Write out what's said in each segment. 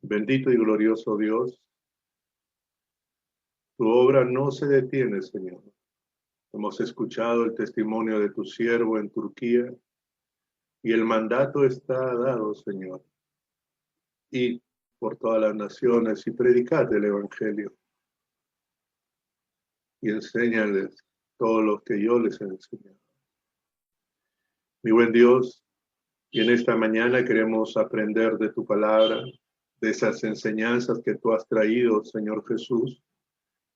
Bendito y glorioso Dios, tu obra no se detiene, Señor. Hemos escuchado el testimonio de tu siervo en Turquía y el mandato está dado, Señor. Y por todas las naciones y predicad el Evangelio y enséñales todo lo que yo les he enseñado. Mi buen Dios, y en esta mañana queremos aprender de tu palabra, de esas enseñanzas que tú has traído, Señor Jesús,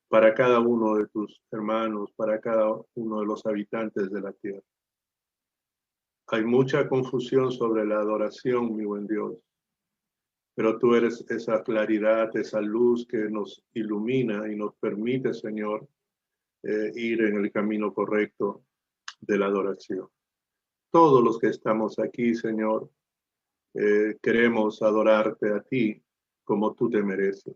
para cada uno de tus hermanos, para cada uno de los habitantes de la tierra. Hay mucha confusión sobre la adoración, mi buen Dios, pero tú eres esa claridad, esa luz que nos ilumina y nos permite, Señor, ir en el camino correcto de la adoración. Todos los que estamos aquí, Señor, queremos adorarte a ti como tú te mereces.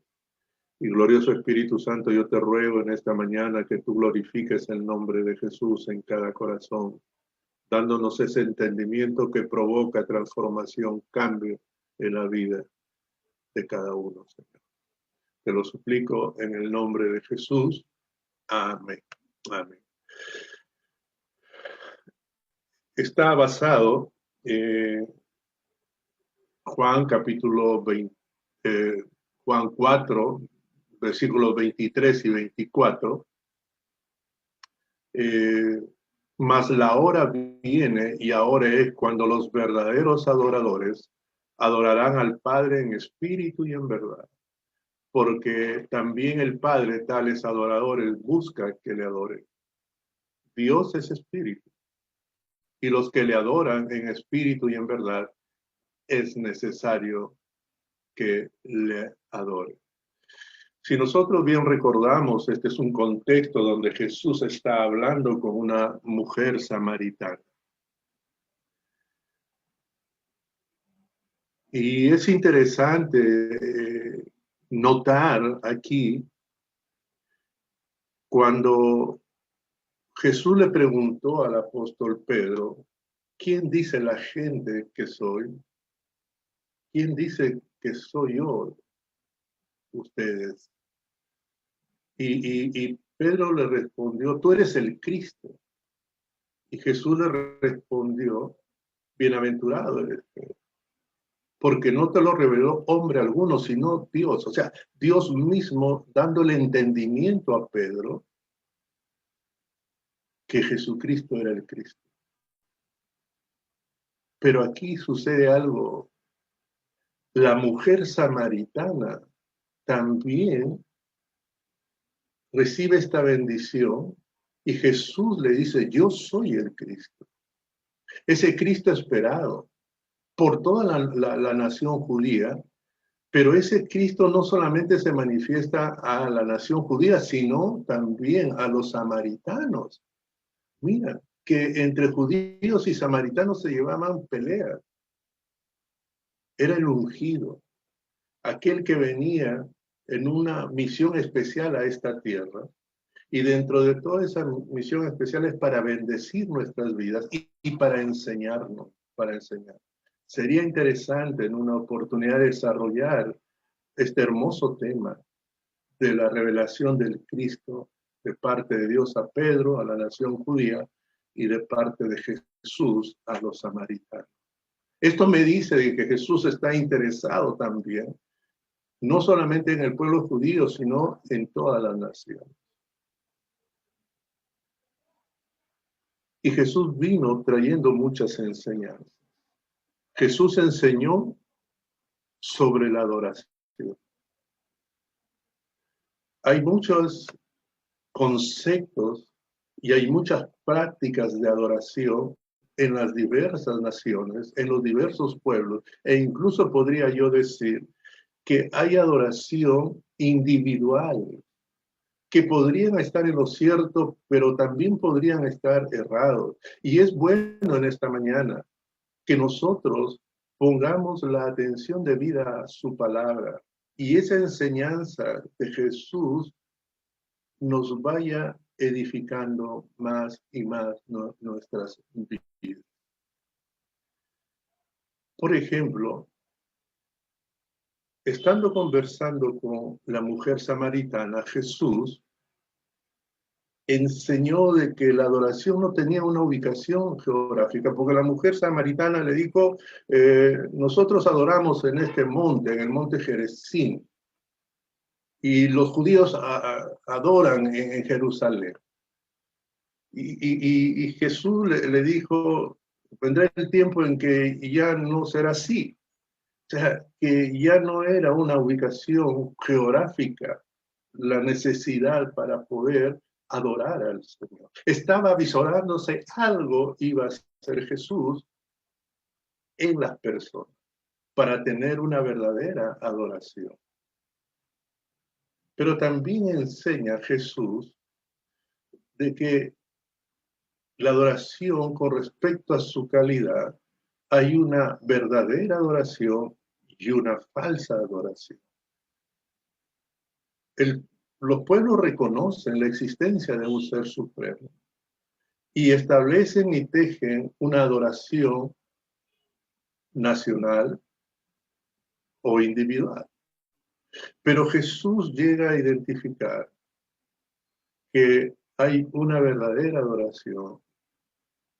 Y glorioso Espíritu Santo, yo te ruego en esta mañana que tú glorifiques el nombre de Jesús en cada corazón, dándonos ese entendimiento que provoca transformación, cambio en la vida de cada uno, Señor. Te lo suplico en el nombre de Jesús. Amén. Amén. Está basado en Juan capítulo 20, Juan 4, versículos 23 y 24. Mas la hora viene y ahora es cuando los verdaderos adoradores adorarán al Padre en espíritu y en verdad, porque también el Padre tales adoradores busca que le adoren. Dios es espíritu, y los que le adoran en espíritu y en verdad es necesario que le adoren. Si nosotros bien recordamos, este es un contexto donde Jesús está hablando con una mujer samaritana. Y es interesante notar aquí cuando Jesús le preguntó al apóstol Pedro, ¿quién dice la gente que soy? ¿Quién dice que soy yo? Ustedes. Y Pedro le respondió, tú eres el Cristo. Y Jesús le respondió, bienaventurado eres Pedro, porque no te lo reveló hombre alguno, sino Dios. O sea, Dios mismo dándole entendimiento a Pedro que Jesucristo era el Cristo. Pero aquí sucede algo. La mujer samaritana también recibe esta bendición y Jesús le dice, yo soy el Cristo. Ese Cristo esperado por toda la nación judía, pero ese Cristo no solamente se manifiesta a la nación judía, sino también a los samaritanos. Mira, que entre judíos y samaritanos se llevaban peleas. Era el ungido, aquel que venía en una misión especial a esta tierra. Y dentro de toda esa misión especial es para bendecir nuestras vidas y para enseñarnos, para enseñar. Sería interesante en una oportunidad desarrollar este hermoso tema de la revelación del Cristo de parte de Dios a Pedro, a la nación judía, y de parte de Jesús a los samaritanos. Esto me dice de que Jesús está interesado también, no solamente en el pueblo judío, sino en toda la nación. Y Jesús vino trayendo muchas enseñanzas. Jesús enseñó sobre la adoración. Hay muchos conceptos y hay muchas prácticas de adoración en las diversas naciones, en los diversos pueblos, e incluso podría yo decir que hay adoración individual, que podrían estar en lo cierto, pero también podrían estar errados. Y es bueno en esta mañana que nosotros pongamos la atención debida a su palabra y esa enseñanza de Jesús nos vaya edificando más y más nuestras vidas. Por ejemplo, estando conversando con la mujer samaritana, Jesús enseñó de que la adoración no tenía una ubicación geográfica, porque la mujer samaritana le dijo, nosotros adoramos en este monte, en el monte Gerizim, y los judíos adoran en Jerusalén. Y Jesús le dijo, vendrá el tiempo en que ya no será así. O sea, que ya no era una ubicación geográfica la necesidad para poder adorar al Señor. Estaba visorándose algo iba a ser Jesús en las personas para tener una verdadera adoración. Pero también enseña Jesús de que la adoración con respecto a su calidad, hay una verdadera adoración y una falsa adoración. Los pueblos reconocen la existencia de un ser supremo y establecen y tejen una adoración nacional o individual. Pero Jesús llega a identificar que hay una verdadera adoración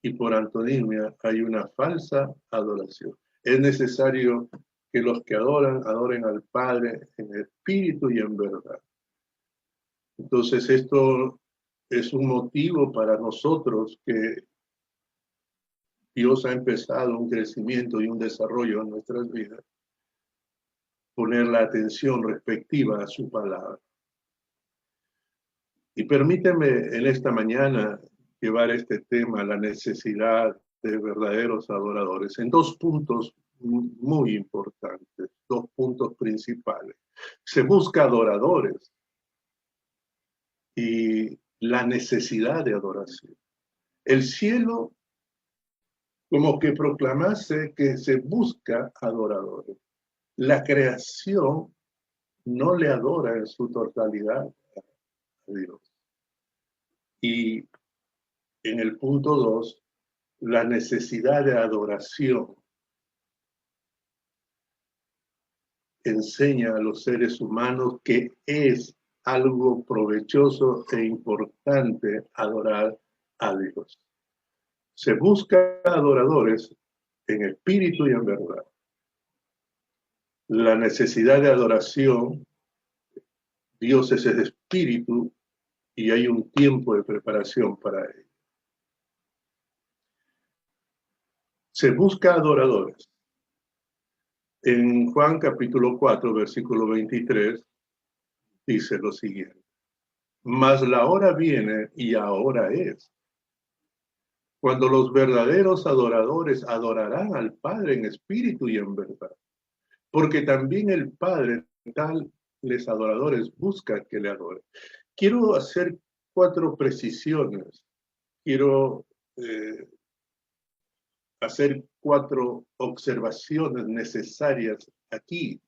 y por antonimia hay una falsa adoración. Es necesario que los que adoran, adoren al Padre en espíritu y en verdad. Entonces esto es un motivo para nosotros que Dios ha empezado un crecimiento y un desarrollo en nuestras vidas, poner la atención respectiva a su palabra. Y permíteme en esta mañana llevar este tema, la necesidad de verdaderos adoradores, en dos puntos muy importantes, dos puntos principales. Se busca adoradores y la necesidad de adoración. El cielo como que proclamase que se busca adoradores. La creación no le adora en su totalidad a Dios. Y en el punto 2, la necesidad de adoración enseña a los seres humanos que es algo provechoso e importante adorar a Dios. Se busca adoradores en espíritu y en verdad. La necesidad de adoración, Dios es el espíritu y hay un tiempo de preparación para ello. Se busca adoradores. En Juan capítulo 4, versículo 23, dice lo siguiente. Mas la hora viene y ahora es, cuando los verdaderos adoradores adorarán al Padre en espíritu y en verdad. Porque también el Padre, tales adoradores, busca que le adoren. Quiero hacer 4 precisiones. Quiero hacer 4 observaciones necesarias aquí.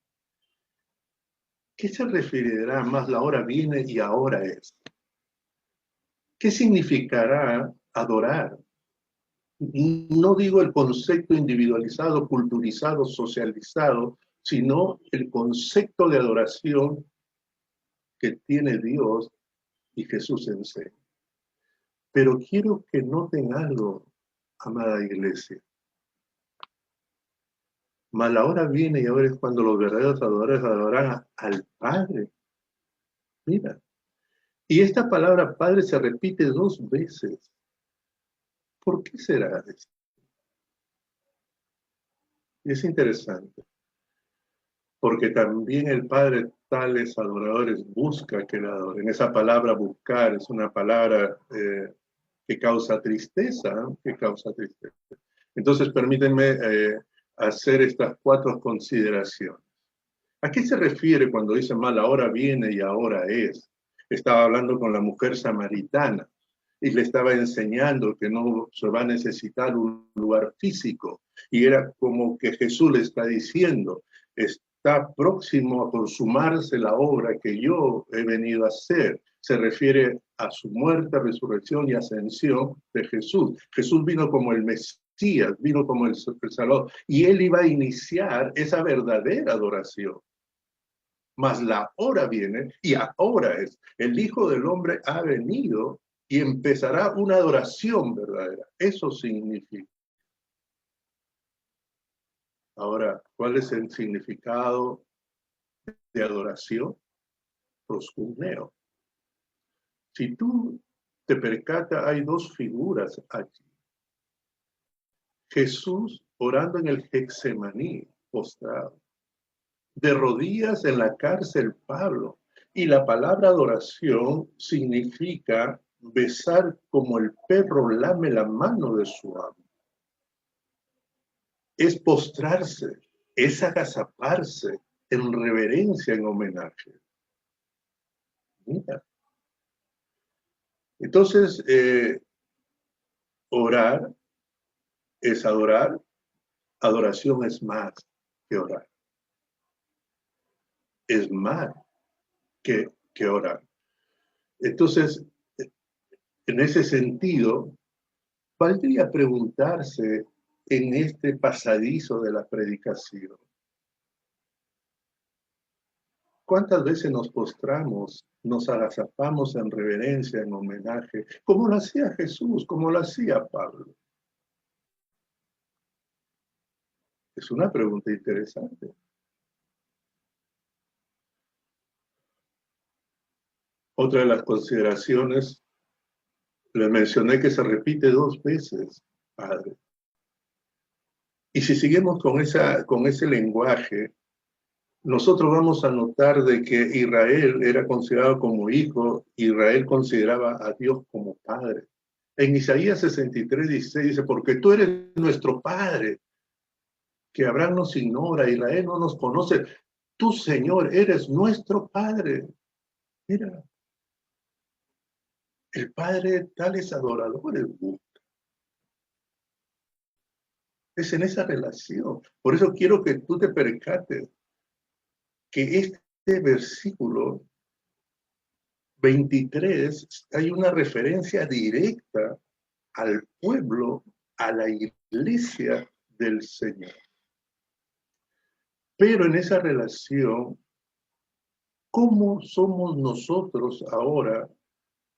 ¿Qué se referirá más la hora viene y ahora es? ¿Qué significará adorar? No digo el concepto individualizado, culturizado, socializado, sino el concepto de adoración que tiene Dios y Jesús enseña. Pero quiero que noten algo, amada iglesia. Mas la hora viene y ahora es cuando los verdaderos adoradores adorarán al Padre. Mira. Y esta palabra Padre se repite 2 veces. ¿Por qué será esto? Y es interesante. Porque también el Padre tales adoradores busca que le adoren. Esa palabra buscar es una palabra que causa tristeza, Entonces permítanme hacer estas 4 consideraciones. ¿A qué se refiere cuando dice mal ahora viene y ahora es? Estaba hablando con la mujer samaritana y le estaba enseñando que no se va a necesitar un lugar físico. Y era como que Jesús le está diciendo, está próximo a consumarse la obra que yo he venido a hacer. Se refiere a su muerte, resurrección y ascensión de Jesús. Jesús vino como el Mesías, vino como el Salvador, y él iba a iniciar esa verdadera adoración. mas la hora viene y ahora es. El Hijo del Hombre ha venido y empezará una adoración verdadera. Eso significa. Ahora, ¿cuál es el significado de adoración? Proscuneo. Si tú te percatas, hay dos figuras aquí. Jesús orando en el Getsemaní, postrado. De rodillas en la cárcel, Pablo. Y la palabra adoración significa besar como el perro lame la mano de su amo. Es postrarse, es agazaparse en reverencia, en homenaje. Mira. Entonces, orar es adorar, adoración es más que orar. Es más que orar. Entonces, en ese sentido, valdría preguntarse en este pasadizo de la predicación, ¿cuántas veces nos postramos, nos agazapamos en reverencia, en homenaje, como lo hacía Jesús, como lo hacía Pablo? Es una pregunta interesante. Otra de las consideraciones, les mencioné que se repite 2 veces, Padre. Y si seguimos con ese lenguaje, nosotros vamos a notar de que Israel era considerado como hijo, Israel consideraba a Dios como padre. En Isaías 63, 16 dice, porque tú eres nuestro padre, que Abraham nos ignora, Israel no nos conoce. Tú, Señor, eres nuestro padre. Mira, el padre tales adoradores busca. Es en esa relación. Por eso quiero que tú te percates que este versículo 23 hay una referencia directa al pueblo, a la iglesia del Señor. Pero en esa relación, ¿cómo somos nosotros ahora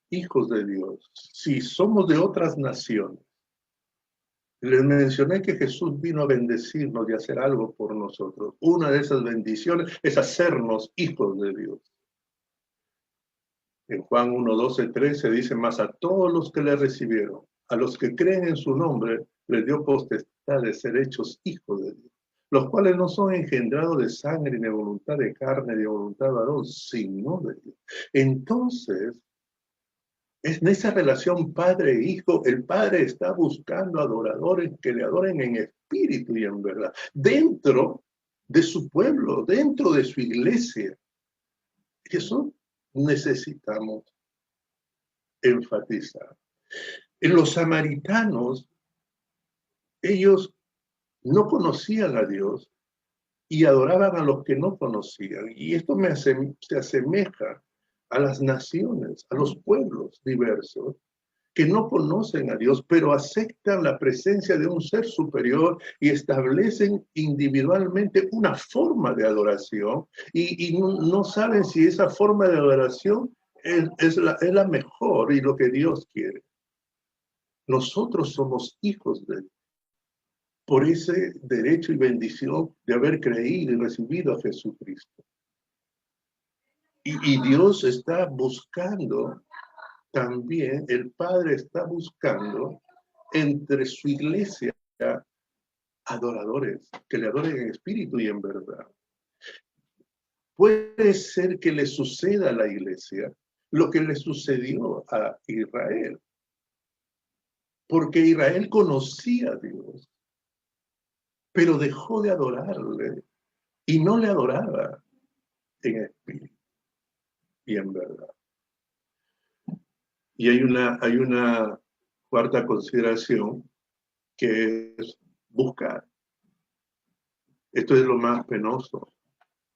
hijos de Dios? Si somos de otras naciones. Les mencioné que Jesús vino a bendecirnos y a hacer algo por nosotros. Una de esas bendiciones es hacernos hijos de Dios. En Juan 1, 12, 13 dice, más a todos los que le recibieron, a los que creen en su nombre, les dio potestad de ser hechos hijos de Dios, los cuales no son engendrados de sangre, ni de voluntad de carne, ni de voluntad de varón, sino de Dios. Entonces, es en esa relación padre e hijo, el padre está buscando adoradores que le adoren en espíritu y en verdad, dentro de su pueblo, dentro de su iglesia. Eso necesitamos enfatizar. En los samaritanos, ellos no conocían a Dios y adoraban a los que no conocían. Y esto se asemeja a las naciones, a los pueblos diversos que no conocen a Dios, pero aceptan la presencia de un ser superior y establecen individualmente una forma de adoración y no saben si esa forma de adoración es la mejor y lo que Dios quiere. Nosotros somos hijos de Dios por ese derecho y bendición de haber creído y recibido a Jesucristo. Y Dios está buscando también, el Padre está buscando entre su iglesia adoradores, que le adoren en espíritu y en verdad. Puede ser que le suceda a la iglesia lo que le sucedió a Israel, porque Israel conocía a Dios, pero dejó de adorarle y no le adoraba en espíritu y en verdad. Y hay una cuarta consideración que es buscar. Esto es lo más penoso.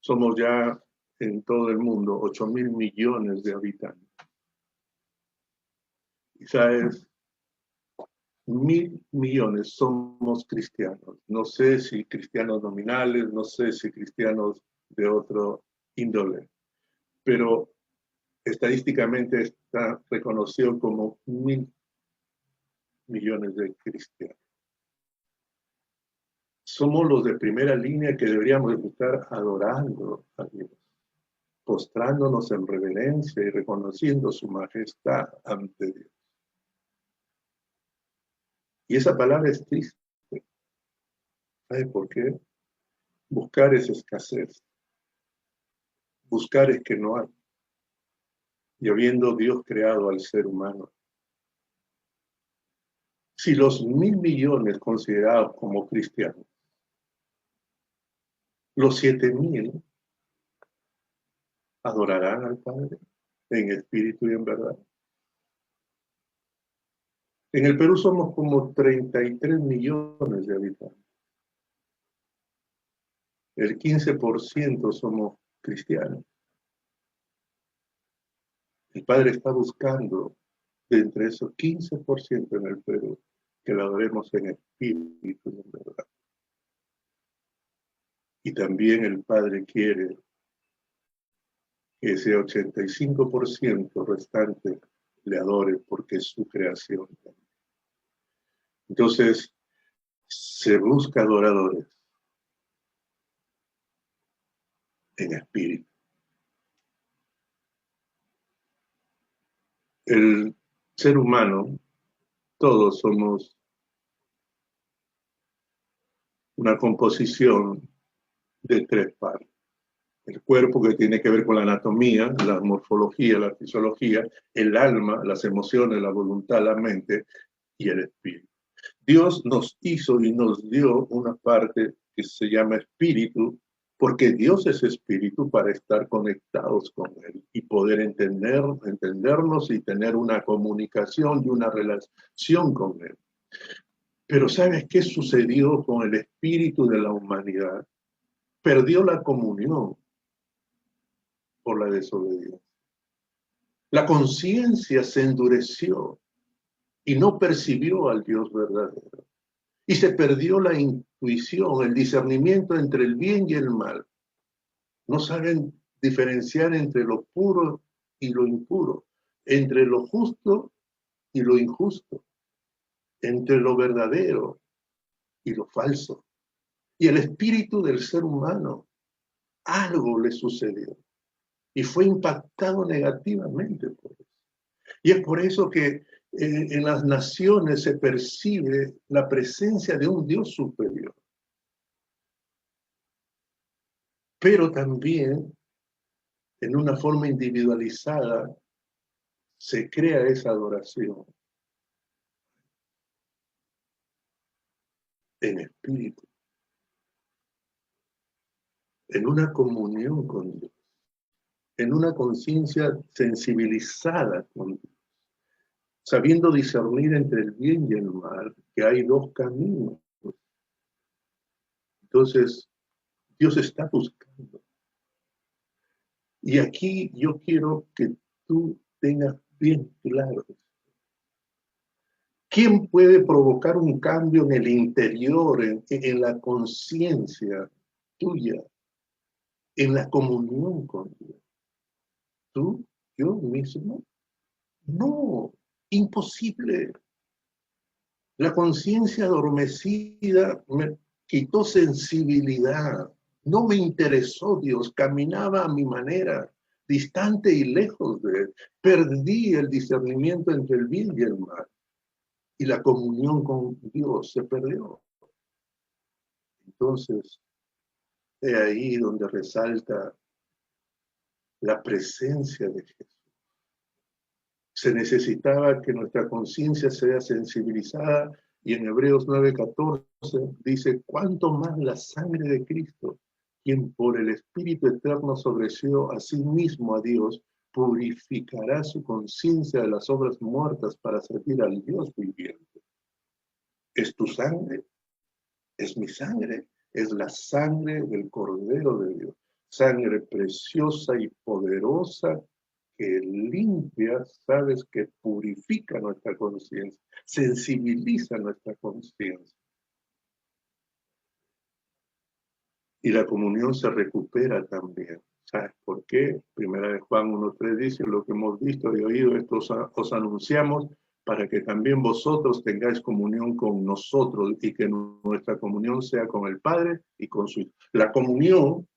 Somos ya en todo el mundo 8.000 millones de habitantes. Quizás 1.000 millones somos cristianos. No sé si cristianos nominales, no sé si cristianos de otro índole, pero estadísticamente está reconocido como 1.000 millones de cristianos. Somos los de primera línea que deberíamos estar adorando a Dios, postrándonos en reverencia y reconociendo su majestad ante Dios. Y esa palabra es triste. ¿Sabe por qué? Buscar es escasez. Buscar es que no hay. Y habiendo Dios creado al ser humano, si los 1.000 millones considerados como cristianos, los 7.000 adorarán al Padre en espíritu y en verdad. En el Perú somos como 33 millones de habitantes. El 15% somos cristianos. El Padre está buscando de entre esos 15% en el Perú que lo adoremos en espíritu y en verdad. Y también el Padre quiere que ese 85% restante le adore porque es su creación. Entonces, se busca adoradores en espíritu. El ser humano, todos somos una composición de 3 partes. El cuerpo, que tiene que ver con la anatomía, la morfología, la fisiología, el alma, las emociones, la voluntad, la mente y el espíritu. Dios nos hizo y nos dio una parte que se llama espíritu, porque Dios es espíritu para estar conectados con Él y poder entendernos y tener una comunicación y una relación con Él. Pero ¿sabes qué sucedió con el espíritu de la humanidad? Perdió la comunión por la desobediencia. La conciencia se endureció y no percibió al Dios verdadero. Y se perdió la intuición, el discernimiento entre el bien y el mal. No saben diferenciar entre lo puro y lo impuro, entre lo justo y lo injusto, entre lo verdadero y lo falso. Y el espíritu del ser humano, algo le sucedió y fue impactado negativamente por eso. Y es por eso que en las naciones se percibe la presencia de un Dios superior. Pero también, en una forma individualizada, se crea esa adoración en espíritu, en una comunión con Dios, en una conciencia sensibilizada con Dios, sabiendo discernir entre el bien y el mal, que hay 2 caminos. Entonces, Dios está buscando. Y aquí yo quiero que tú tengas bien claro. ¿Quién puede provocar un cambio en el interior, en la conciencia tuya, en la comunión con Dios? ¿Tú? ¿Yo mismo? No, imposible. La conciencia adormecida me quitó sensibilidad. No me interesó Dios, caminaba a mi manera, distante y lejos de Él. Perdí el discernimiento entre el bien y el mal. Y la comunión con Dios se perdió. Entonces, es ahí donde resalta la presencia de Jesús. Se necesitaba que nuestra conciencia sea sensibilizada y en Hebreos 9:14 dice, cuánto más la sangre de Cristo, quien por el Espíritu Eterno sobreció a sí mismo a Dios, purificará su conciencia de las obras muertas para servir al Dios viviente. Es tu sangre, es mi sangre, es la sangre del Cordero de Dios, sangre preciosa y poderosa que limpia, sabes, que purifica nuestra conciencia, sensibiliza nuestra conciencia. Y la comunión se recupera también. ¿Sabes por qué? Primera de Juan 1:3 dice, lo que hemos visto y oído, esto os anunciamos para que también vosotros tengáis comunión con nosotros y que nuestra comunión sea con el Padre y con su Hijo. La comunión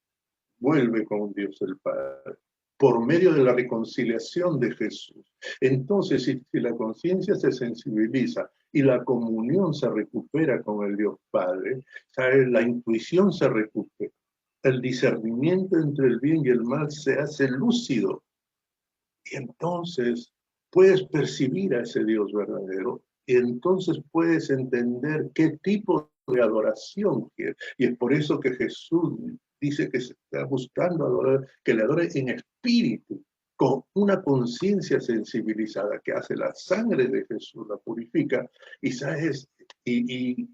vuelve con Dios el Padre por medio de la reconciliación de Jesús. Entonces, si la conciencia se sensibiliza y la comunión se recupera con el Dios Padre, ¿sabes? La intuición se recupera, el discernimiento entre el bien y el mal se hace lúcido, y entonces puedes percibir a ese Dios verdadero, y entonces puedes entender qué tipo de adoración quiere. Y es por eso que Jesús dice que se está buscando adorar, que le adore en espíritu, con una conciencia sensibilizada que hace la sangre de Jesús, la purifica, y, ¿sabes? Y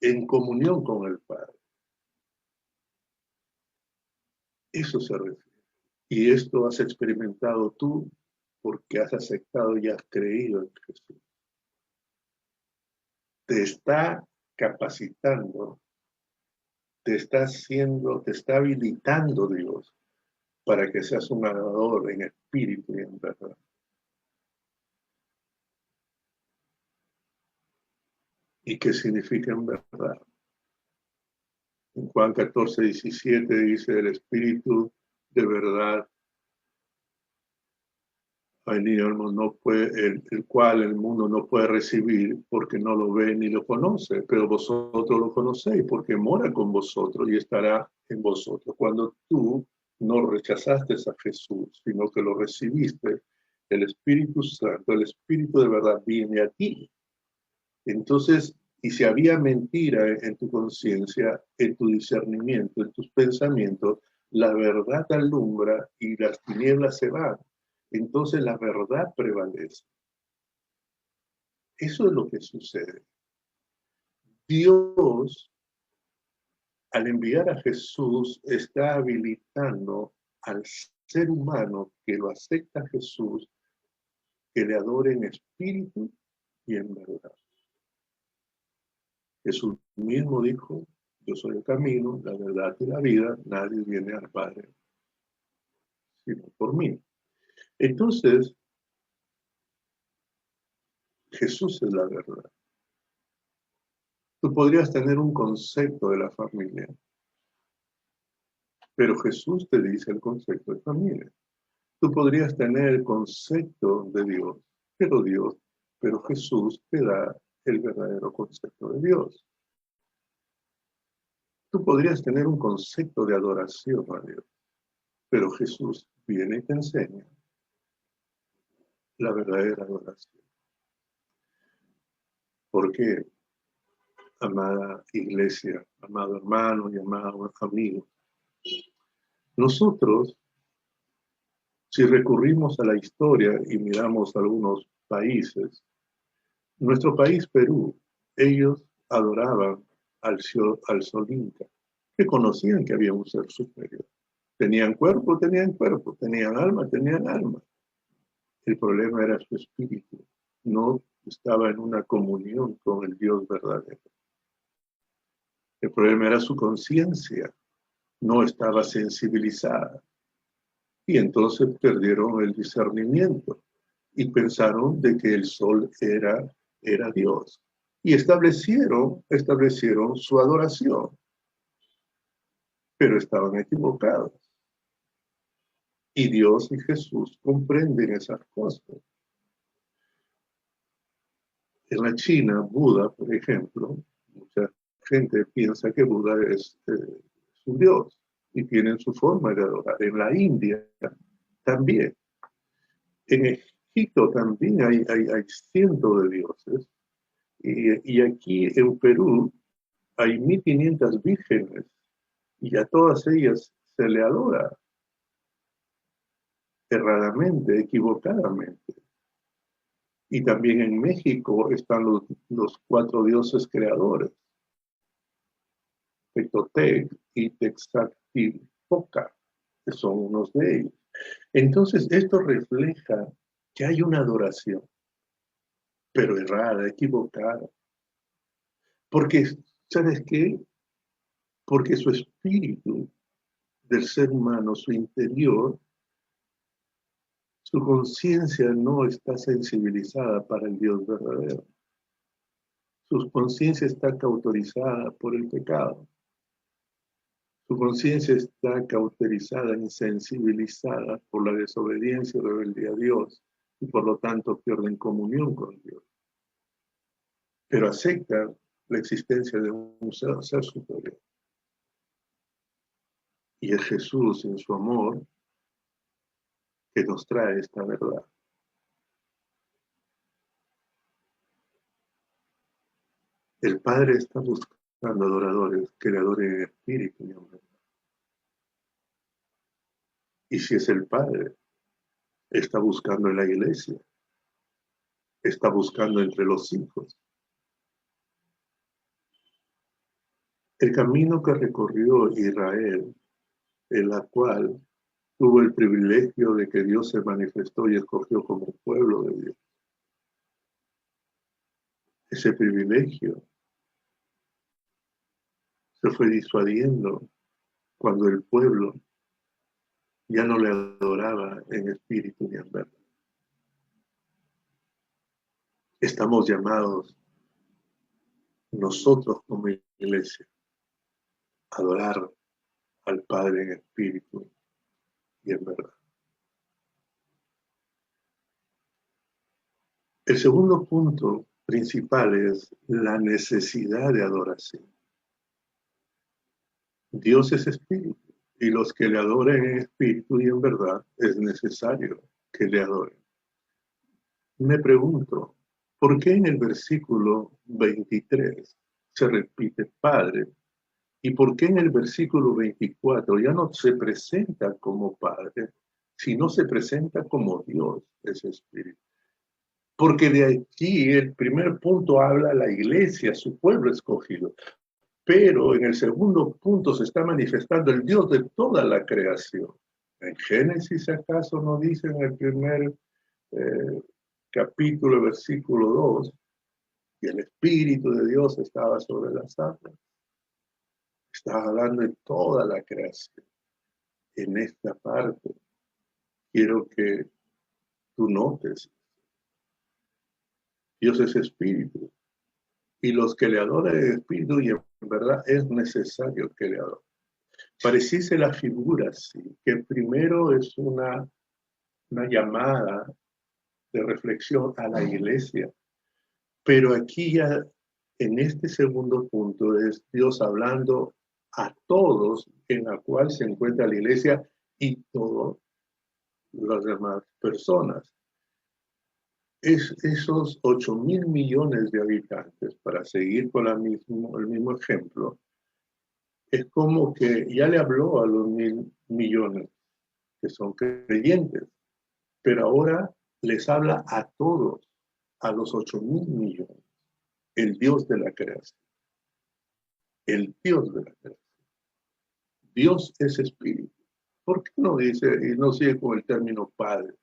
en comunión con el Padre. Eso se refiere. Y esto has experimentado tú porque has aceptado y has creído en Jesús. Te está capacitando, te está habilitando Dios para que seas un adorador en espíritu y en verdad. ¿Y qué significa en verdad? En Juan 14:17 dice, el espíritu de verdad no puede, el cual el mundo no puede recibir porque no lo ve ni lo conoce, pero vosotros lo conocéis porque mora con vosotros y estará en vosotros. Cuando tú no rechazaste a Jesús, sino que lo recibiste, el Espíritu Santo, el Espíritu de verdad viene a ti. Entonces, y si había mentira en tu conciencia, en tu discernimiento, en tus pensamientos, la verdad alumbra y las tinieblas se van. Entonces la verdad prevalece. Eso es lo que sucede. Dios, al enviar a Jesús, está habilitando al ser humano que lo acepta a Jesús, que le adore en espíritu y en verdad. Jesús mismo dijo, yo soy el camino, la verdad y la vida, nadie viene al Padre sino por mí. Entonces, Jesús es la verdad. Tú podrías tener un concepto de la familia, pero Jesús te dice el concepto de familia. Tú podrías tener el concepto de Dios, pero Jesús te da el verdadero concepto de Dios. Tú podrías tener un concepto de adoración a Dios, pero Jesús viene y te enseña la verdadera adoración. ¿Por qué, amada iglesia, amado hermano y amado amigo? Nosotros, si recurrimos a la historia y miramos algunos países, nuestro país, Perú, ellos adoraban al sol Inca, que conocían que había un ser superior. Tenían cuerpo, tenían alma. El problema era su espíritu, no estaba en una comunión con el Dios verdadero. El problema era su conciencia, no estaba sensibilizada. Y entonces perdieron el discernimiento y pensaron de que el sol era Dios. Y establecieron su adoración, pero estaban equivocados. Y Dios y Jesús comprenden esas cosas. En la China, Buda, por ejemplo, mucha gente piensa que Buda es un Dios y tienen su forma de adorar. En la India también. En Egipto también hay cientos de dioses. Y aquí en Perú hay 1500 vírgenes y a todas ellas se le adora erradamente, equivocadamente. Y también en México están los 4 dioses creadores, Tectotec y Texactilpoca, que son unos de ellos. Entonces, esto refleja que hay una adoración, pero errada, equivocada. Porque, ¿sabes qué? Porque su espíritu espíritu del ser humano, su interior, su conciencia no está sensibilizada para el Dios verdadero. Su conciencia está cauterizada por el pecado. Su conciencia está cauterizada, insensibilizada por la desobediencia y rebeldía a Dios, y por lo tanto pierden comunión con Dios. Pero acepta la existencia de un ser superior. Y es Jesús en su amor que nos trae esta verdad. El Padre está buscando adoradores que le adoren en espíritu y en verdad. Y si es el Padre, está buscando en la iglesia, está buscando entre los hijos. El camino que recorrió Israel, en la cual tuvo el privilegio de que Dios se manifestó y escogió como pueblo de Dios. Ese privilegio se fue disuadiendo cuando el pueblo ya no le adoraba en espíritu ni en verdad. Estamos llamados nosotros como iglesia a adorar al Padre en espíritu y en verdad. El segundo punto principal es la necesidad de adoración. Dios es espíritu y los que le adoren en espíritu y en verdad es necesario que le adoren. Me pregunto, ¿por qué en el versículo 23 se repite Padre? ¿Y por qué en el versículo 24 ya no se presenta como Padre, sino se presenta como Dios, ese espíritu? Porque de aquí el primer punto habla la iglesia, su pueblo escogido. Pero en el segundo punto se está manifestando el Dios de toda la creación. En Génesis, ¿acaso no dice en el primer capítulo, versículo 2, y el Espíritu de Dios estaba sobre las aguas? Está hablando de toda la creación. En esta parte quiero que tú notes, Dios es espíritu, y los que le adoran en espíritu y en verdad es necesario que le adoren. Pareciese la figura, sí, que primero es una llamada de reflexión a la iglesia, pero aquí ya en este segundo punto es Dios hablando a todos en la cual se encuentra la iglesia y todas las demás personas. Esos 8.000 millones de habitantes, para seguir con el mismo ejemplo, es como que ya le habló a los 1.000 millones que son creyentes, pero ahora les habla a todos, a los 8.000 millones, el Dios de la creación, el Dios de la creación. Dios es espíritu. ¿Por qué no dice y no sigue con el término Padre?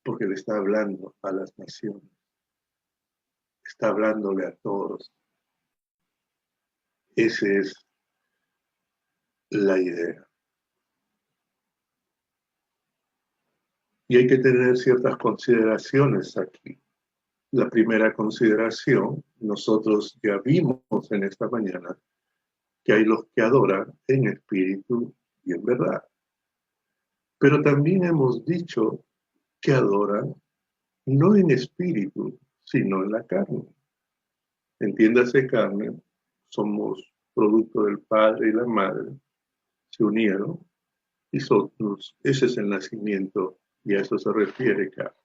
Porque le está hablando a las naciones, está hablándole a todos. Esa es la idea. Y hay que tener ciertas consideraciones aquí. La primera consideración, nosotros ya vimos en esta mañana que hay los que adoran en espíritu y en verdad. Pero también hemos dicho que adoran no en espíritu, sino en la carne. Entiéndase carne, somos producto del Padre y la Madre, se unieron y ese es el nacimiento y a eso se refiere carne.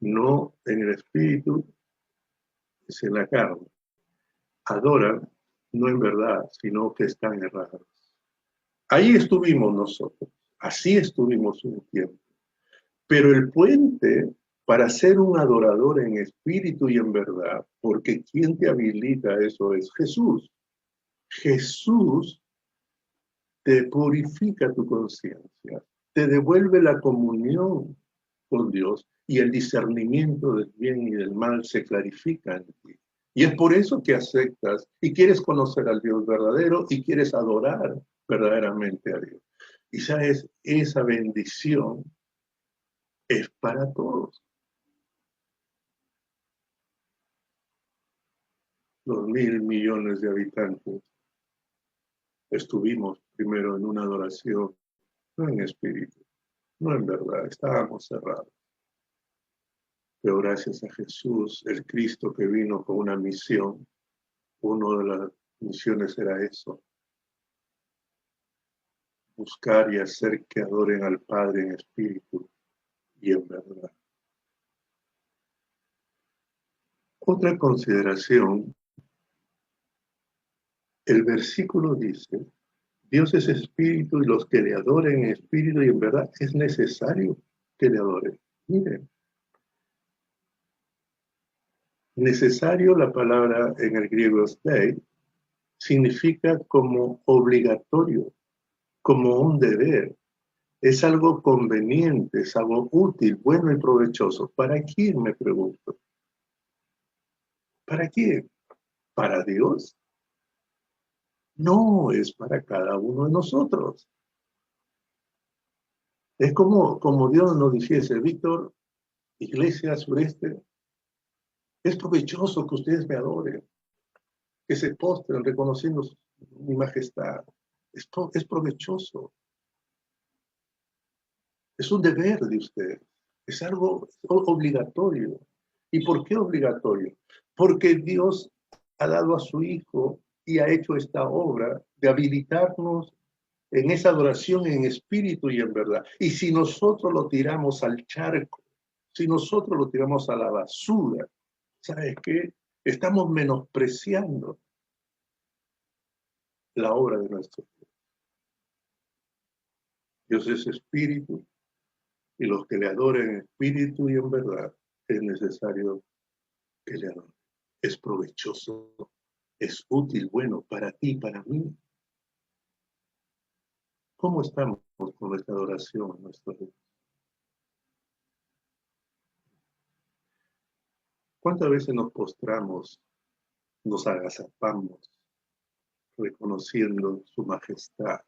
No en el espíritu, es en la carne. Adoran no en verdad, sino que están errados. Ahí estuvimos nosotros, así estuvimos un tiempo. Pero el puente para ser un adorador en espíritu y en verdad, porque quien te habilita eso es Jesús. Jesús te purifica tu conciencia, te devuelve la comunión con Dios y el discernimiento del bien y del mal se clarifica en ti. Y es por eso que aceptas y quieres conocer al Dios verdadero y quieres adorar verdaderamente a Dios. Y sabes, esa bendición es para todos. Los 1.000 millones de habitantes estuvimos primero en una adoración, no en espíritu, no en verdad, estábamos cerrados. Pero gracias a Jesús, el Cristo que vino con una misión, una de las misiones era eso, buscar y hacer que adoren al Padre en espíritu y en verdad. Otra consideración, el versículo dice, Dios es espíritu y los que le adoren en espíritu y en verdad es necesario que le adoren. Miren, necesario, la palabra en el griego stei, significa como obligatorio, como un deber. Es algo conveniente, es algo útil, bueno y provechoso. ¿Para quién, me pregunto? ¿Para quién? ¿Para Dios? No, es para cada uno de nosotros. Es como Dios nos dijese, Víctor, Iglesia Sureste, es provechoso que ustedes me adoren, que se postren reconociendo mi majestad. Es provechoso. Es un deber de ustedes. Es algo obligatorio. ¿Y por qué obligatorio? Porque Dios ha dado a su Hijo y ha hecho esta obra de habilitarnos en esa adoración en espíritu y en verdad. Y si nosotros lo tiramos al charco, si nosotros lo tiramos a la basura, ¿sabes qué? Estamos menospreciando la obra de nuestro Dios. Dios es espíritu y los que le adoren en espíritu y en verdad es necesario que le adoren. Es provechoso, es útil, bueno, para ti, para mí. ¿Cómo estamos con nuestra adoración a nuestro Dios? ¿Cuántas veces nos postramos, nos agazapamos, reconociendo su majestad,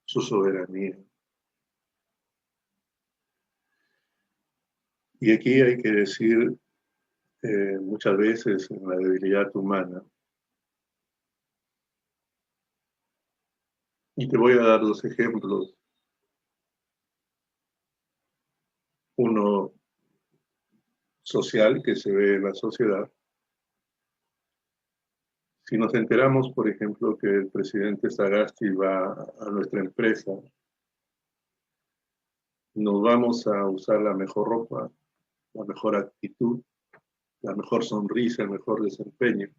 su soberanía? Y aquí hay que decir muchas veces en la debilidad humana, y te voy a dar dos ejemplos, uno social que se ve en la sociedad. Si nos enteramos, por ejemplo, que el presidente Sagasti va a nuestra empresa, nos vamos a usar la mejor ropa, la mejor actitud, la mejor sonrisa, el mejor desempeño,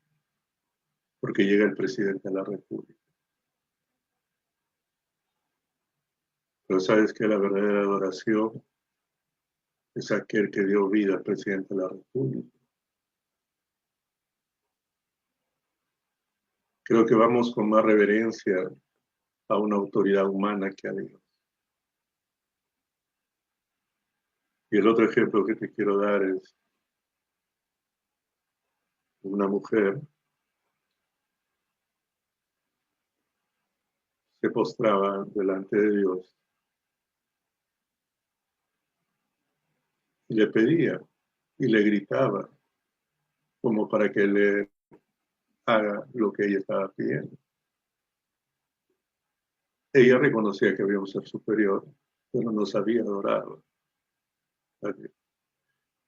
porque llega el presidente de la República. Pero sabes que la verdadera adoración es aquel que dio vida al presidente de la República. Creo que vamos con más reverencia a una autoridad humana que a Dios. Y el otro ejemplo que te quiero dar es una mujer se postraba delante de Dios y le pedía y le gritaba como para que le haga lo que ella estaba pidiendo. Ella reconocía que había un ser superior, pero no sabía adorar a Dios.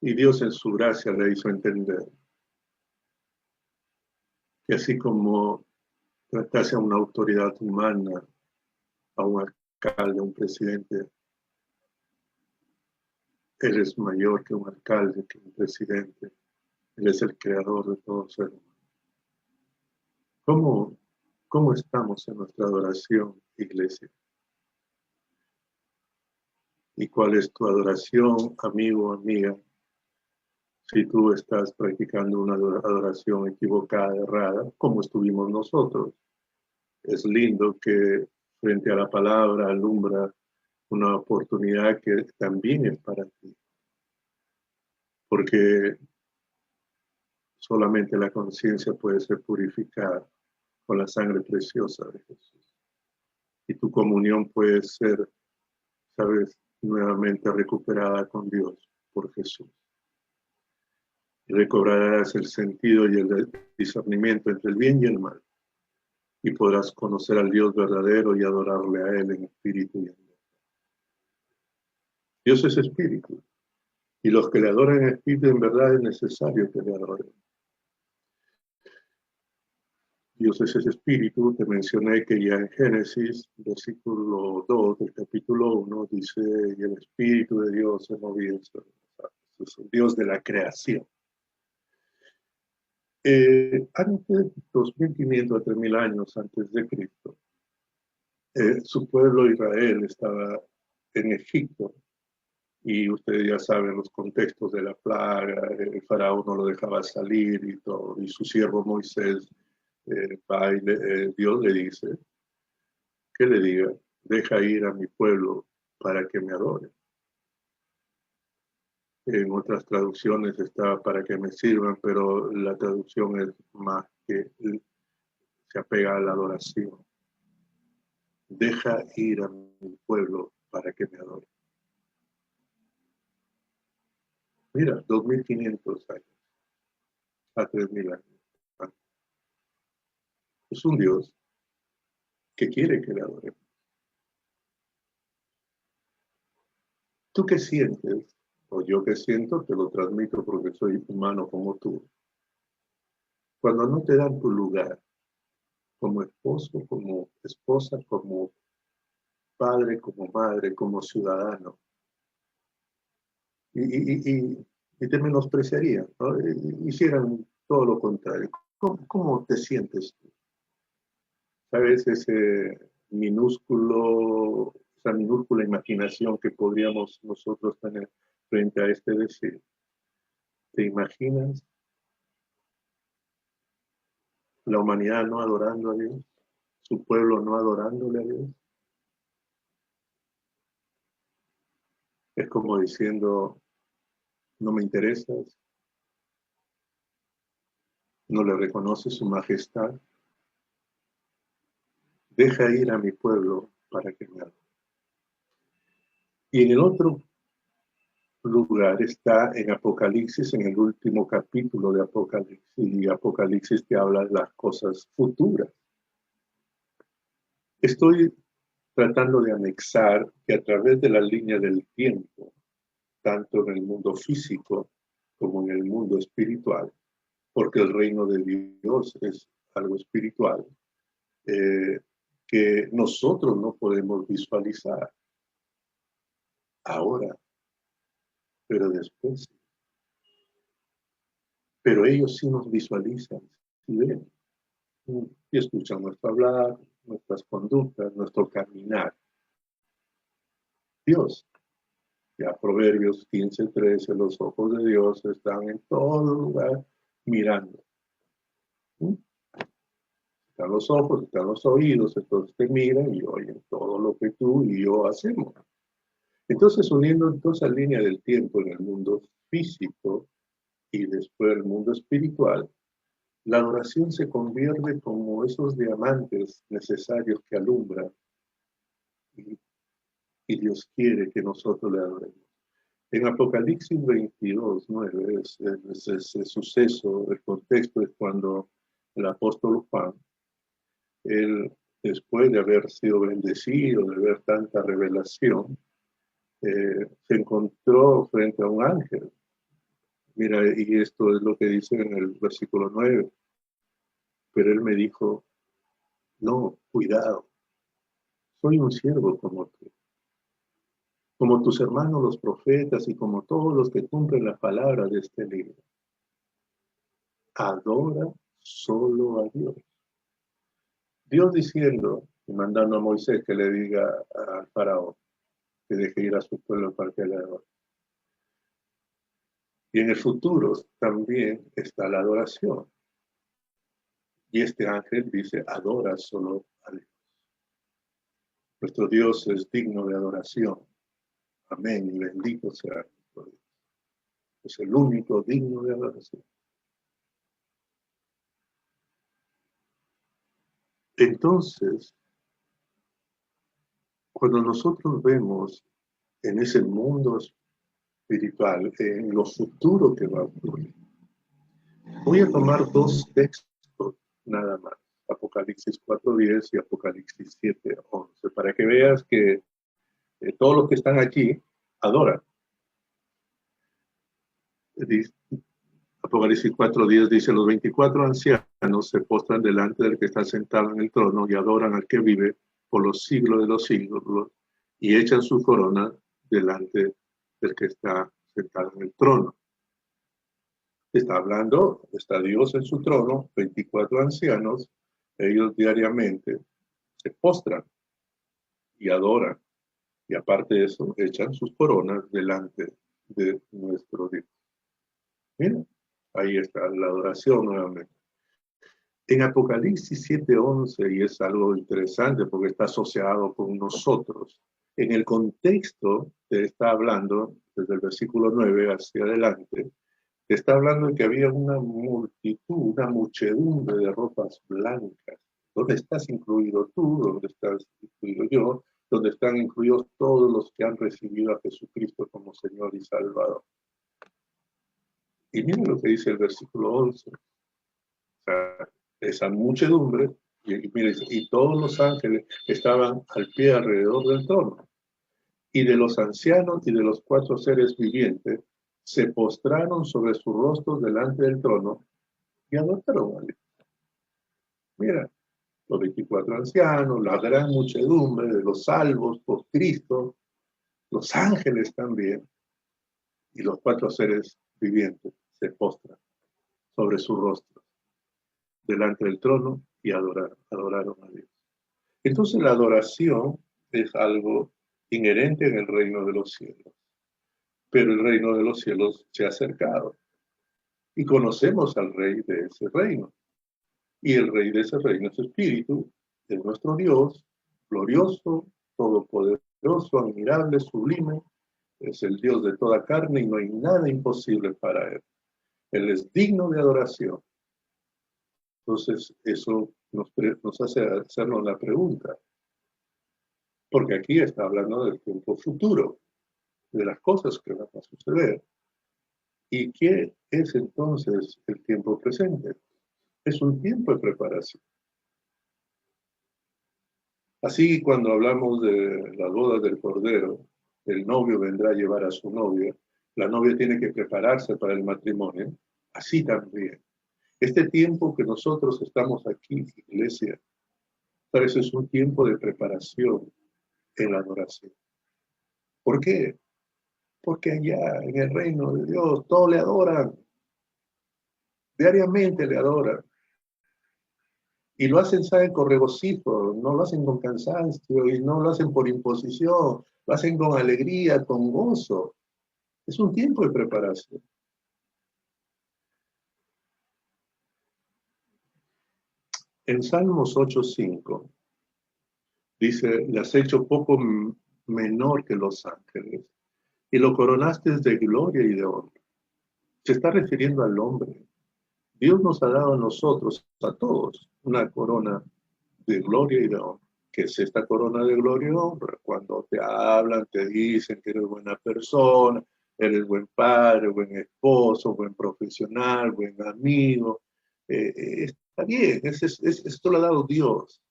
Y Dios en su gracia le hizo entender que así como tratase a una autoridad humana, a un alcalde, a un presidente, Él es mayor que un alcalde, que un presidente. Él es el creador de todo ser humano. ¿Cómo estamos en nuestra adoración, iglesia? ¿Y cuál es tu adoración, amigo, amiga? Si tú estás practicando una adoración equivocada, errada, como estuvimos nosotros. Es lindo que frente a la palabra alumbra una oportunidad que también es para ti. Porque Solamente la conciencia puede ser purificada con la sangre preciosa de Jesús. Y tu comunión puede ser, sabes, nuevamente recuperada con Dios por Jesús. Y recobrarás el sentido y el discernimiento entre el bien y el mal. Y podrás conocer al Dios verdadero y adorarle a Él en espíritu y en verdad. Dios es espíritu. Y los que le adoran en espíritu en verdad es necesario que le adoren. Dios es ese espíritu. Te mencioné que ya en Génesis, versículo 2 del capítulo 1, dice, y el espíritu de Dios se movía sobre las aguas. Es el Dios de la creación. Antes, 2500 a 3000 años antes de Cristo, su pueblo Israel estaba en Egipto. Y ustedes ya saben los contextos de la plaga, el faraón no lo dejaba salir y todo, y su siervo Moisés, Dios le dice, que le diga, deja ir a mi pueblo para que me adore. En otras traducciones está para que me sirvan, pero la traducción es más que se apega a la adoración. Deja ir a mi pueblo para que me adore. Mira, 2500 años, a 3000 años. Es un Dios que quiere que le adoremos. ¿Tú qué sientes? O yo qué siento, te lo transmito porque soy humano como tú. Cuando no te dan tu lugar, como esposo, como esposa, como padre, como madre, como ciudadano, y te menospreciarían, ¿no? Hicieran todo lo contrario. ¿Cómo te sientes tú? ¿Sabes? Esa minúscula imaginación que podríamos nosotros tener frente a este decir. ¿Te imaginas la humanidad no adorando a Dios? ¿Su pueblo no adorándole a Dios? Es como diciendo, no me interesas, no le reconoce su majestad. Deja ir a mi pueblo para que me adore. Y en el otro lugar está en Apocalipsis, en el último capítulo de Apocalipsis, y Apocalipsis te habla de las cosas futuras. Estoy tratando de anexar que a través de la línea del tiempo, tanto en el mundo físico como en el mundo espiritual, porque el reino de Dios es algo espiritual, que nosotros no podemos visualizar ahora, pero después. Pero ellos sí nos visualizan, sí ven, y escuchan nuestro hablar, nuestras conductas, nuestro caminar. Dios, ya Proverbios 15:13, los ojos de Dios están en todo lugar mirando. Están los ojos, están los oídos, entonces te miran y oyen todo lo que tú y yo hacemos. Entonces, uniendo esa línea del tiempo en el mundo físico y después el mundo espiritual, la adoración se convierte como esos diamantes necesarios que alumbran y Dios quiere que nosotros le adoremos. En Apocalipsis 22:9, ese suceso, el contexto es cuando el apóstol Juan, él, después de haber sido bendecido, de ver tanta revelación, se encontró frente a un ángel. Mira, y esto es lo que dice en el versículo 9. Pero él me dijo, no, cuidado, soy un siervo como tú, como tus hermanos los profetas y como todos los que cumplen la palabra de este libro. Adora solo a Dios. Dios diciendo y mandando a Moisés que le diga al faraón que deje ir a su pueblo para que le adore. Y en el futuro también está la adoración. Y este ángel dice, adora solo a Dios. Nuestro Dios es digno de adoración. Amén y bendito sea nuestro Dios. Es el único digno de adoración. Entonces, cuando nosotros vemos en ese mundo espiritual, en lo futuro que va a ocurrir, voy a tomar dos textos nada más, Apocalipsis 4:10 y Apocalipsis 7:11, para que veas que todos los que están aquí adoran. Apocalipsis 4:10 dice, los 24 ancianos se postran delante del que está sentado en el trono y adoran al que vive por los siglos de los siglos y echan su corona delante del que está sentado en el trono. Está hablando, está Dios en su trono, 24 ancianos, ellos diariamente se postran y adoran, y aparte de eso, echan sus coronas delante de nuestro Dios. Mira, ahí está la adoración nuevamente. En Apocalipsis 7:11, y es algo interesante porque está asociado con nosotros, en el contexto que está hablando, desde el versículo 9 hacia adelante, está hablando de que había una multitud, una muchedumbre de ropas blancas. ¿Dónde estás incluido tú? ¿Dónde estás incluido yo? ¿Dónde están incluidos todos los que han recibido a Jesucristo como Señor y Salvador? Y miren lo que dice el versículo 11. O sea, esa muchedumbre, y todos los ángeles estaban al pie alrededor del trono. Y de los ancianos y de los 4 seres vivientes se postraron sobre sus rostros delante del trono y adoraron a Dios. Mira, los 24 ancianos, la gran muchedumbre de los salvos por Cristo, los ángeles también, y los 4 seres vivientes se postran sobre sus rostros delante del trono y adoraron a Dios. Entonces la adoración es algo inherente en el reino de los cielos, pero el reino de los cielos se ha acercado y conocemos al rey de ese reino. Y el rey de ese reino es Espíritu, es nuestro Dios, glorioso, todopoderoso, admirable, sublime, es el Dios de toda carne y no hay nada imposible para él. Él es digno de adoración. Entonces, eso nos hace hacernos la pregunta, porque aquí está hablando del tiempo futuro, de las cosas que van a suceder. ¿Y qué es entonces el tiempo presente? Es un tiempo de preparación. Así cuando hablamos de las bodas del Cordero, el novio vendrá a llevar a su novia, la novia tiene que prepararse para el matrimonio, así también. Este tiempo que nosotros estamos aquí, iglesia, parece es un tiempo de preparación en la adoración. ¿Por qué? Porque allá en el reino de Dios todos le adoran, diariamente le adoran. Y lo hacen, ¿saben? Con regocijo, no lo hacen con cansancio y no lo hacen por imposición, lo hacen con alegría, con gozo. Es un tiempo de preparación. En Salmos 8:5 dice, le has hecho poco menor que los ángeles y lo coronaste de gloria y de honor. Se está refiriendo al hombre. Dios nos ha dado a nosotros, a todos, una corona de gloria y de honor. ¿Qué es esta corona de gloria y honra? Cuando te hablan, te dicen que eres buena persona, eres buen padre, buen esposo, buen profesional, buen amigo. Está bien, esto lo ha dado Dios.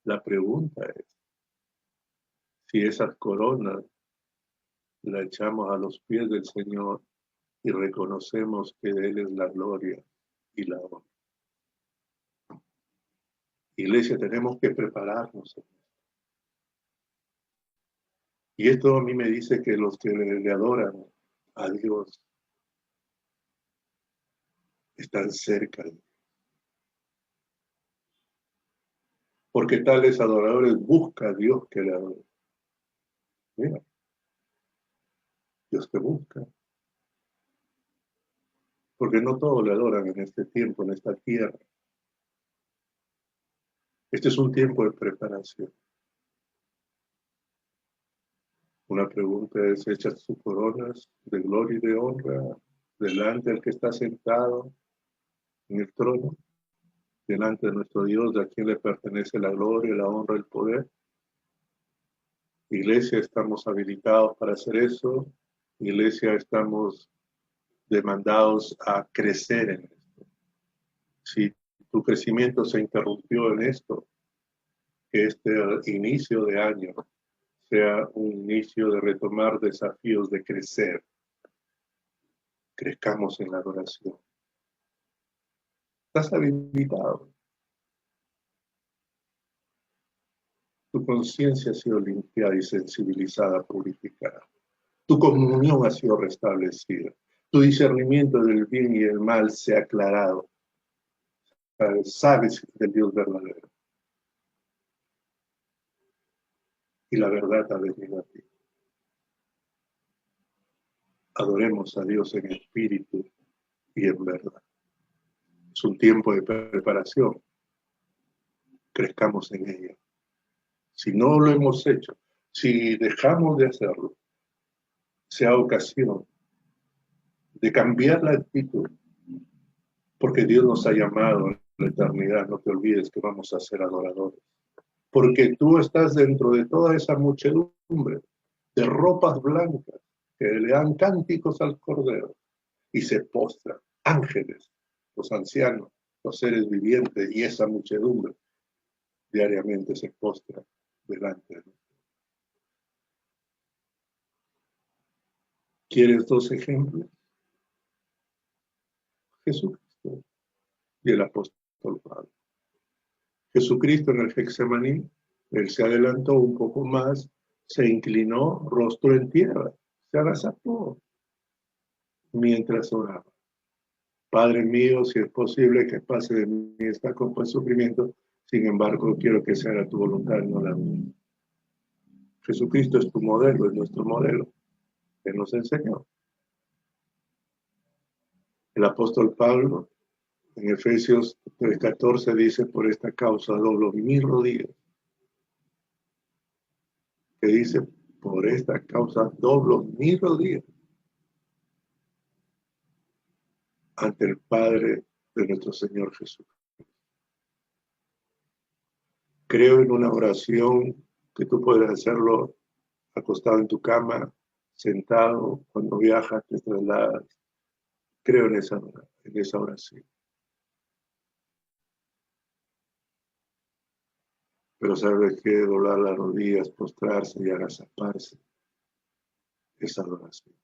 La pregunta es, si esas coronas la echamos a los pies del Señor y reconocemos que de Él es la gloria y la honra. Iglesia, tenemos que prepararnos. Y esto a mí me dice que los que le adoran a Dios están cerca. Porque tales adoradores buscan a Dios que le adore. Mira, Dios te busca. Porque no todos le adoran en este tiempo, en esta tierra. Este es un tiempo de preparación. Una pregunta es, ¿echas sus coronas de gloria y de honra delante del que está sentado en el trono? delante de nuestro Dios, a quien le pertenece la gloria, la honra, el poder. Iglesia, estamos habilitados para hacer eso. Iglesia, estamos demandados a crecer en esto. Si tu crecimiento se interrumpió en esto, que este inicio de año sea un inicio de retomar desafíos de crecer. Crezcamos en la adoración. Estás habilitado. Tu conciencia ha sido limpiada y sensibilizada, purificada. Tu comunión ha sido restablecida. Tu discernimiento del bien y el mal se ha aclarado. Sabes del Dios verdadero. Y la verdad ha venido a ti. Adoremos a Dios en espíritu y en verdad. Es un tiempo de preparación. Crezcamos en ella. Si no lo hemos hecho, si dejamos de hacerlo, sea ocasión de cambiar la actitud, porque Dios nos ha llamado en la eternidad. No te olvides que vamos a ser adoradores, porque tú estás dentro de toda esa muchedumbre de ropas blancas que le dan cánticos al Cordero y se postran ángeles, los ancianos, los seres vivientes y esa muchedumbre diariamente se postra delante de nosotros. ¿Quieres dos ejemplos? Jesucristo y el apóstol Pablo. Jesucristo en el Getsemaní, él se adelantó un poco más, se inclinó rostro en tierra, se agazapó mientras oraba. Padre mío, si es posible que pase de mí esta copa de sufrimiento, sin embargo quiero que se haga tu voluntad, no la mía. Jesucristo es tu modelo, es nuestro modelo, que nos enseñó. El apóstol Pablo, en Efesios 3:14 dice, por esta causa doblo mis rodillas. Que dice, por esta causa doblo mis rodillas ante el Padre de nuestro Señor Jesús. Creo en una oración que tú puedes hacerlo acostado en tu cama, sentado, cuando viajas, te trasladas. Creo en esa oración. Pero sabe que doblar las rodillas, postrarse y agazaparse es adoración.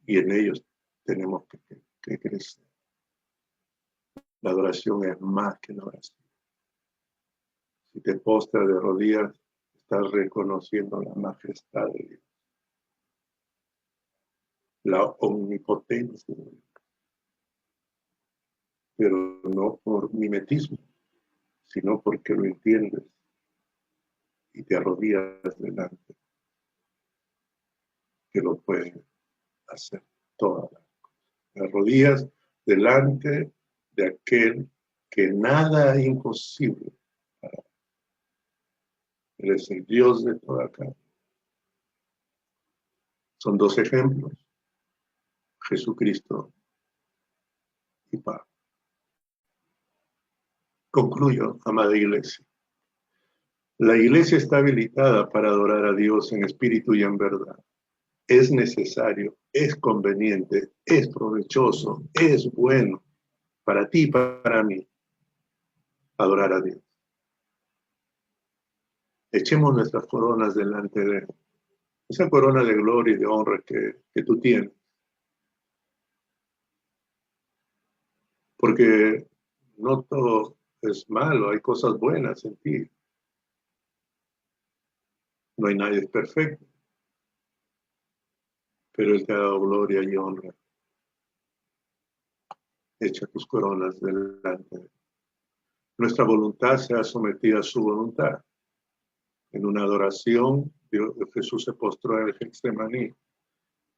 Y en ellos tenemos que crecer. La adoración es más que la oración. Si te postras de rodillas, estás reconociendo la majestad de Dios, la omnipotencia de Dios, pero no por mimetismo, sino porque lo entiendes y te arrodillas delante, que lo puede hacer todas las cosas. Te arrodillas delante de aquel que nada es imposible para. Él es el Dios de toda carne. Son dos ejemplos, Jesucristo y Pablo. Concluyo, amada iglesia. La iglesia está habilitada para adorar a Dios en espíritu y en verdad. Es necesario, es conveniente, es provechoso, es bueno para ti y para mí adorar a Dios. Echemos nuestras coronas delante de Él. Esa corona de gloria y de honra que tú tienes. Porque no todo es malo, hay cosas buenas en ti. No hay nadie perfecto, pero Él te ha dado gloria y honra. Echa tus coronas delante de Él. Nuestra voluntad sea sometida a su voluntad. En una adoración, Jesús se postró en el Getsemaní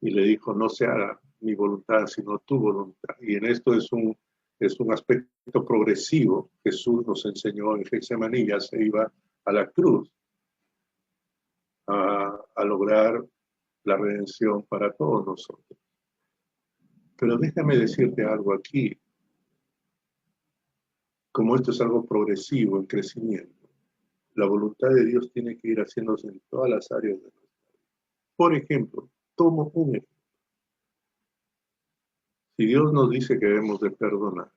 y le dijo, no se haga mi voluntad, sino tu voluntad. Y en esto es un aspecto progresivo. Jesús nos enseñó en Getsemaní, ya se iba a la cruz a lograr la redención para todos nosotros. Pero déjame decirte algo aquí. como esto es algo progresivo, en crecimiento, la voluntad de Dios tiene que ir haciéndose en todas las áreas de nuestra vida. Por ejemplo, tomo un ejemplo. Si Dios nos dice que debemos de perdonar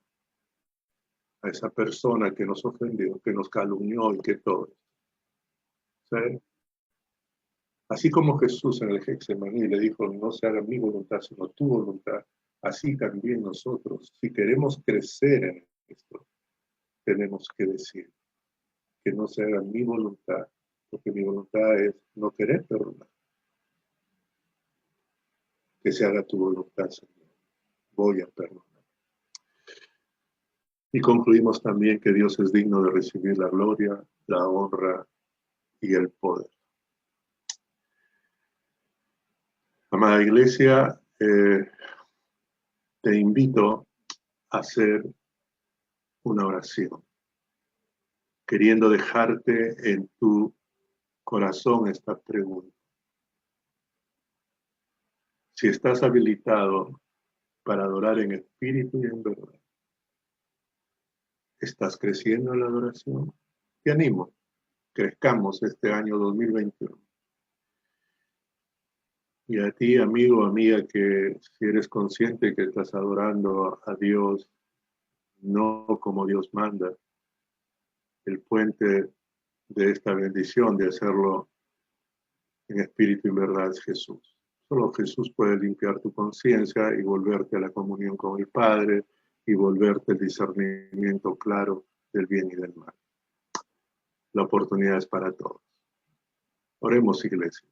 a esa persona que nos ofendió, que nos calumnió y que todo, ¿sí? Así como Jesús en el Getsemaní le dijo, no se haga mi voluntad, sino tu voluntad, así también nosotros, si queremos crecer en esto, tenemos que decir que no se haga mi voluntad, porque mi voluntad es no querer perdonar. Que se haga tu voluntad, Señor. Voy a perdonar. Y concluimos también que Dios es digno de recibir la gloria, la honra y el poder. Amada Iglesia, te invito a hacer una oración, queriendo dejarte en tu corazón esta pregunta. Si estás habilitado para adorar en espíritu y en verdad, ¿estás creciendo en la adoración? Te animo, crezcamos este año 2021. Y a ti, amigo, amiga, que si eres consciente que estás adorando a Dios, no como Dios manda, el puente de esta bendición de hacerlo en espíritu y en verdad es Jesús. Solo Jesús puede limpiar tu conciencia y volverte a la comunión con el Padre y volverte el discernimiento claro del bien y del mal. La oportunidad es para todos. Oremos, iglesia.